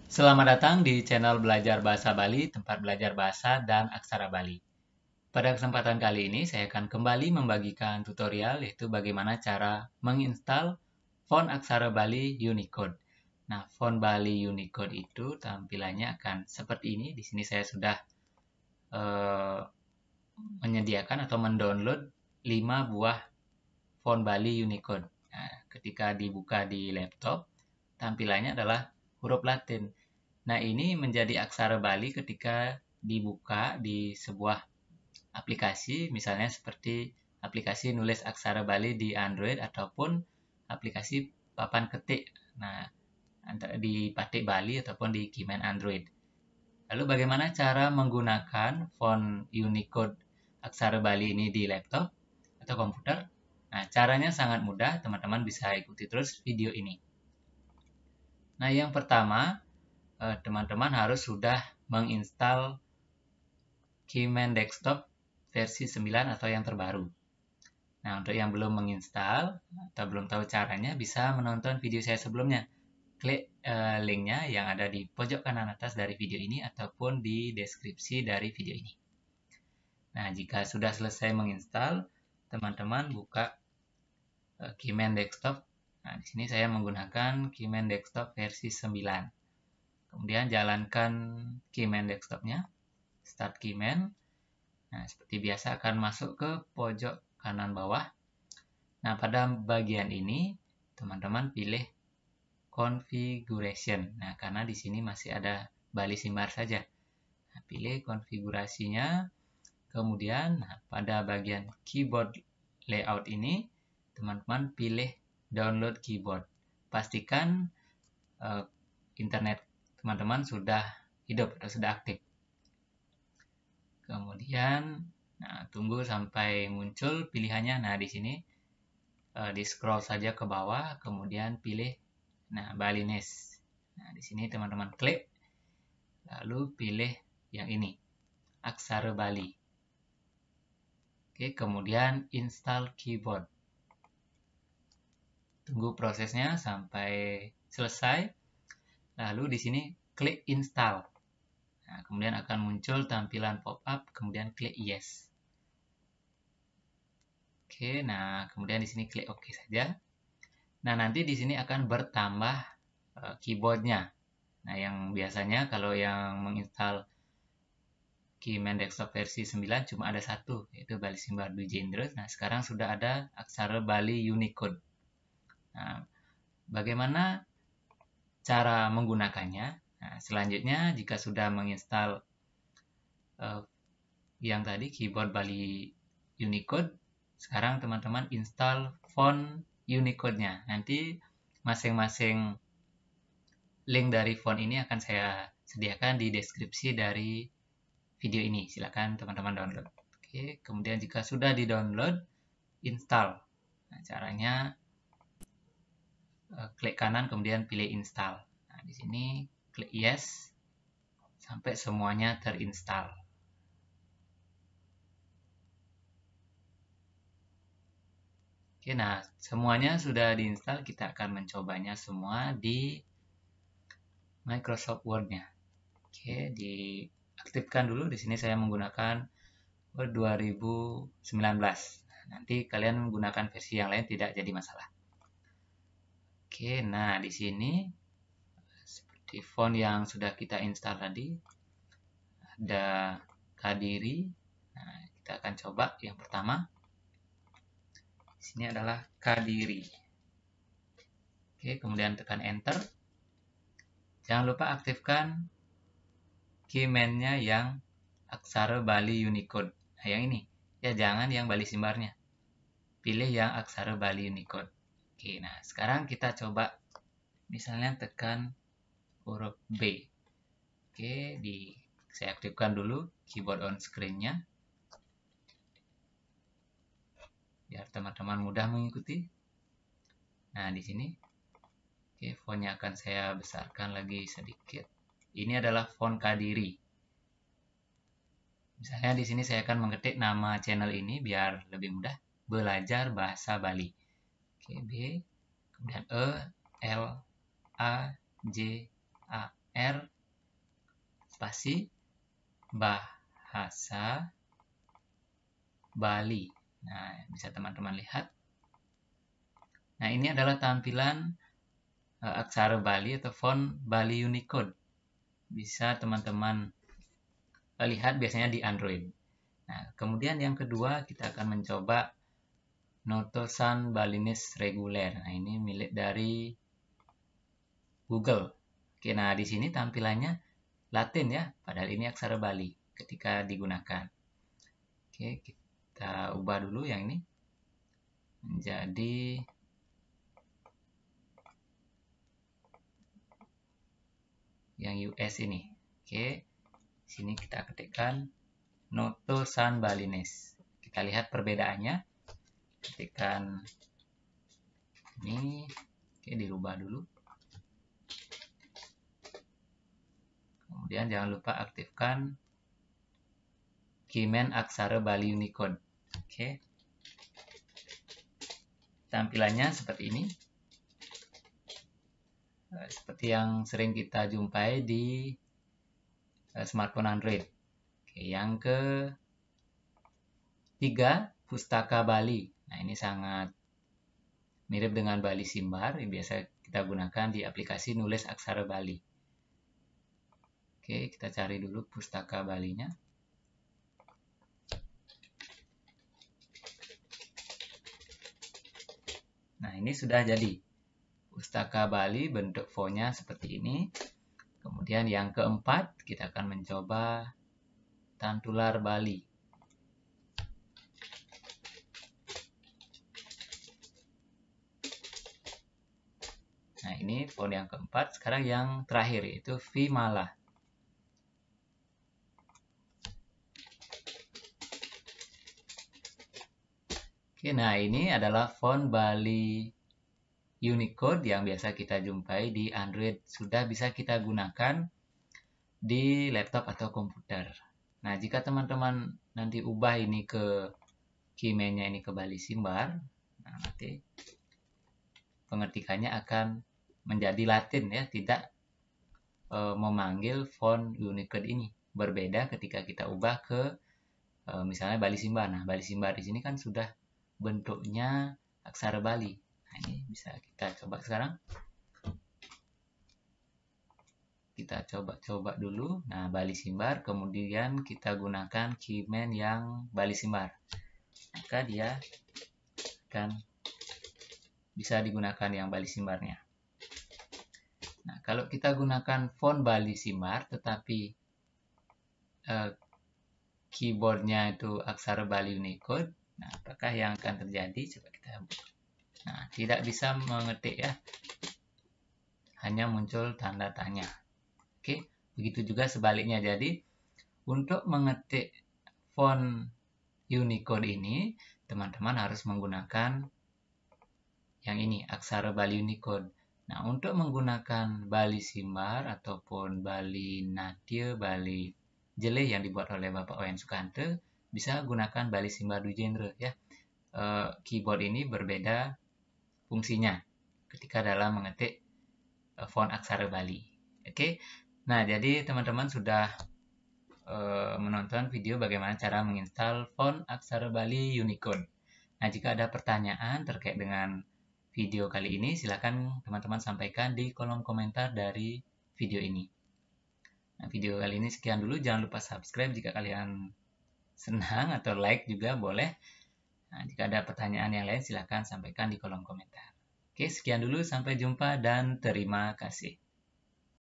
Selamat datang di channel Belajar Bahasa Bali, tempat belajar bahasa dan aksara Bali. Pada kesempatan kali ini, saya akan kembali membagikan tutorial, yaitu bagaimana cara menginstal font aksara Bali Unicode. Nah, font Bali Unicode itu tampilannya akan seperti ini. Di sini saya sudah menyediakan atau mendownload 5 buah font Bali Unicode. Nah, ketika dibuka di laptop, tampilannya adalah huruf Latin. Nah, ini menjadi aksara Bali ketika dibuka di sebuah aplikasi, misalnya seperti aplikasi nulis aksara Bali di Android ataupun aplikasi papan ketik. Nah, di Patik Bali ataupun di Keyman Android. Lalu bagaimana cara menggunakan font Unicode aksara Bali ini di laptop atau komputer? Nah, caranya sangat mudah, teman-teman bisa ikuti terus video ini. Nah, yang pertama, teman-teman harus sudah menginstal Keyman Desktop versi 9 atau yang terbaru. Nah, untuk yang belum menginstal atau belum tahu caranya, bisa menonton video saya sebelumnya. Klik linknya yang ada di pojok kanan atas dari video ini ataupun di deskripsi dari video ini. Nah, jika sudah selesai menginstal, teman-teman buka Keyman Desktop. Nah, di sini saya menggunakan Keyman Desktop versi 9. Kemudian jalankan Keyman Desktopnya, Start Keyman. Nah, seperti biasa akan masuk ke pojok kanan bawah. Nah, pada bagian ini, teman-teman pilih Configuration. Nah, karena di sini masih ada Bali Simbar saja. Nah, pilih konfigurasinya. Kemudian, pada bagian Keyboard Layout ini, teman-teman pilih Download Keyboard. Pastikan internet teman-teman sudah hidup atau sudah aktif. Kemudian, tunggu sampai muncul pilihannya. Nah, di sini di scroll saja ke bawah, kemudian pilih Balinese. Nah, di sini teman-teman klik, lalu pilih yang ini, aksara Bali. Oke, kemudian install keyboard. Tunggu prosesnya sampai selesai. Lalu di sini klik install. Nah, kemudian akan muncul tampilan pop-up, kemudian klik yes. Oke, nah kemudian di sini klik OK saja. Nah, nanti di sini akan bertambah keyboardnya. Nah, yang biasanya kalau yang menginstal Keyman Desktop versi 9 cuma ada satu, yaitu Bali Simbar Dujendros. Nah, sekarang sudah ada aksara Bali Unicode. Nah, bagaimana cara menggunakannya? Nah, selanjutnya, jika sudah menginstal yang tadi keyboard Bali Unicode, sekarang teman-teman install font Unicode-nya. Nanti masing-masing link dari font ini akan saya sediakan di deskripsi dari video ini. Silakan teman-teman download. Oke, kemudian jika sudah di-download, install. Nah, caranya klik kanan kemudian pilih install. Nah, di sini klik yes sampai semuanya terinstall. Oke, nah semuanya sudah diinstal, kita akan mencobanya semua di Microsoft Word-nya. Oke, diaktifkan dulu. Di sini saya menggunakan Word 2019. Nanti kalian menggunakan versi yang lain tidak jadi masalah. Oke, nah di sini seperti font yang sudah kita install tadi, ada Kadiri. Nah, kita akan coba yang pertama. Di sini adalah Kadiri. Oke, kemudian tekan Enter. Jangan lupa aktifkan keyman-nya yang aksara Bali Unicode. Nah, yang ini. Ya, jangan yang Bali Simbarnya. Pilih yang aksara Bali Unicode. Oke, nah sekarang kita coba misalnya tekan huruf B. Oke, saya aktifkan dulu keyboard on screen-nya. Biar teman-teman mudah mengikuti. Nah, di sini. Oke, fontnya akan saya besarkan lagi sedikit. Ini adalah font Kadiri. Misalnya di sini saya akan mengetik nama channel ini biar lebih mudah. Belajar Bahasa Bali. Oke, B, kemudian E, L, A, J, A, R spasi bahasa Bali. Nah, bisa teman-teman lihat. Nah, ini adalah tampilan aksara Bali atau font Bali Unicode. Bisa teman-teman lihat biasanya di Android. Nah, kemudian yang kedua kita akan mencoba Notosan Balinese Reguler. Nah, ini milik dari Google. Oke, nah di sini tampilannya Latin ya, padahal ini aksara Bali ketika digunakan. Oke, kita ubah dulu yang ini menjadi yang US ini. Oke, sini kita ketikkan Notosan Balinese. Kita lihat perbedaannya. Ketikkan ini, oke, dirubah dulu. Kemudian jangan lupa aktifkan Keyman Aksara Bali Unicode. Oke. Tampilannya seperti ini. Seperti yang sering kita jumpai di smartphone Android. Oke, yang ketiga, Pustaka Bali. Nah, ini sangat mirip dengan Bali Simbar yang biasa kita gunakan di aplikasi nulis aksara Bali. Oke, kita cari dulu Pustaka Balinya. Nah, ini sudah jadi. Pustaka Bali bentuk fontnya seperti ini. Kemudian yang keempat, kita akan mencoba Tantular Bali. Nah, ini font yang keempat. Sekarang yang terakhir, yaitu Vimala. Oke, nah ini adalah font Bali Unicode yang biasa kita jumpai di Android. Sudah bisa kita gunakan di laptop atau komputer. Nah, jika teman-teman nanti ubah ini ke keymannya ini ke Bali Simbar, nah nanti pengetikanya akan menjadi Latin ya, tidak memanggil font Unicode ini. Berbeda ketika kita ubah ke misalnya Bali Simbar. Nah, Bali Simbar di sini kan sudah bentuknya aksara Bali. Nah, ini bisa kita coba sekarang. Kita coba dulu. Nah, Bali Simbar, kemudian kita gunakan keyman yang Bali Simbar. Maka dia akan bisa digunakan yang Bali Simbarnya. Nah, kalau kita gunakan font Bali Simbar, tetapi keyboardnya itu aksara Bali Unicode, nah, apakah yang akan terjadi? Coba kita buka. Nah, tidak bisa mengetik ya, hanya muncul tanda tanya. Oke, begitu juga sebaliknya. Jadi, untuk mengetik font Unicode ini, teman-teman harus menggunakan yang ini, aksara Bali Unicode. Nah, untuk menggunakan Bali Simbar ataupun Bali Natya, Bali Jele yang dibuat oleh Bapak Oyen Sukanto, bisa gunakan Bali Simbar Dujendra ya. Keyboard ini berbeda fungsinya ketika dalam mengetik font aksara Bali. Oke. Nah, jadi teman-teman sudah menonton video bagaimana cara menginstal font aksara Bali Unicode. Nah, jika ada pertanyaan terkait dengan video kali ini, silakan teman-teman sampaikan di kolom komentar dari video ini. Nah, video kali ini sekian dulu. Jangan lupa subscribe jika kalian senang, atau like juga boleh. Nah, jika ada pertanyaan yang lain, silakan sampaikan di kolom komentar. Oke, sekian dulu. Sampai jumpa dan terima kasih.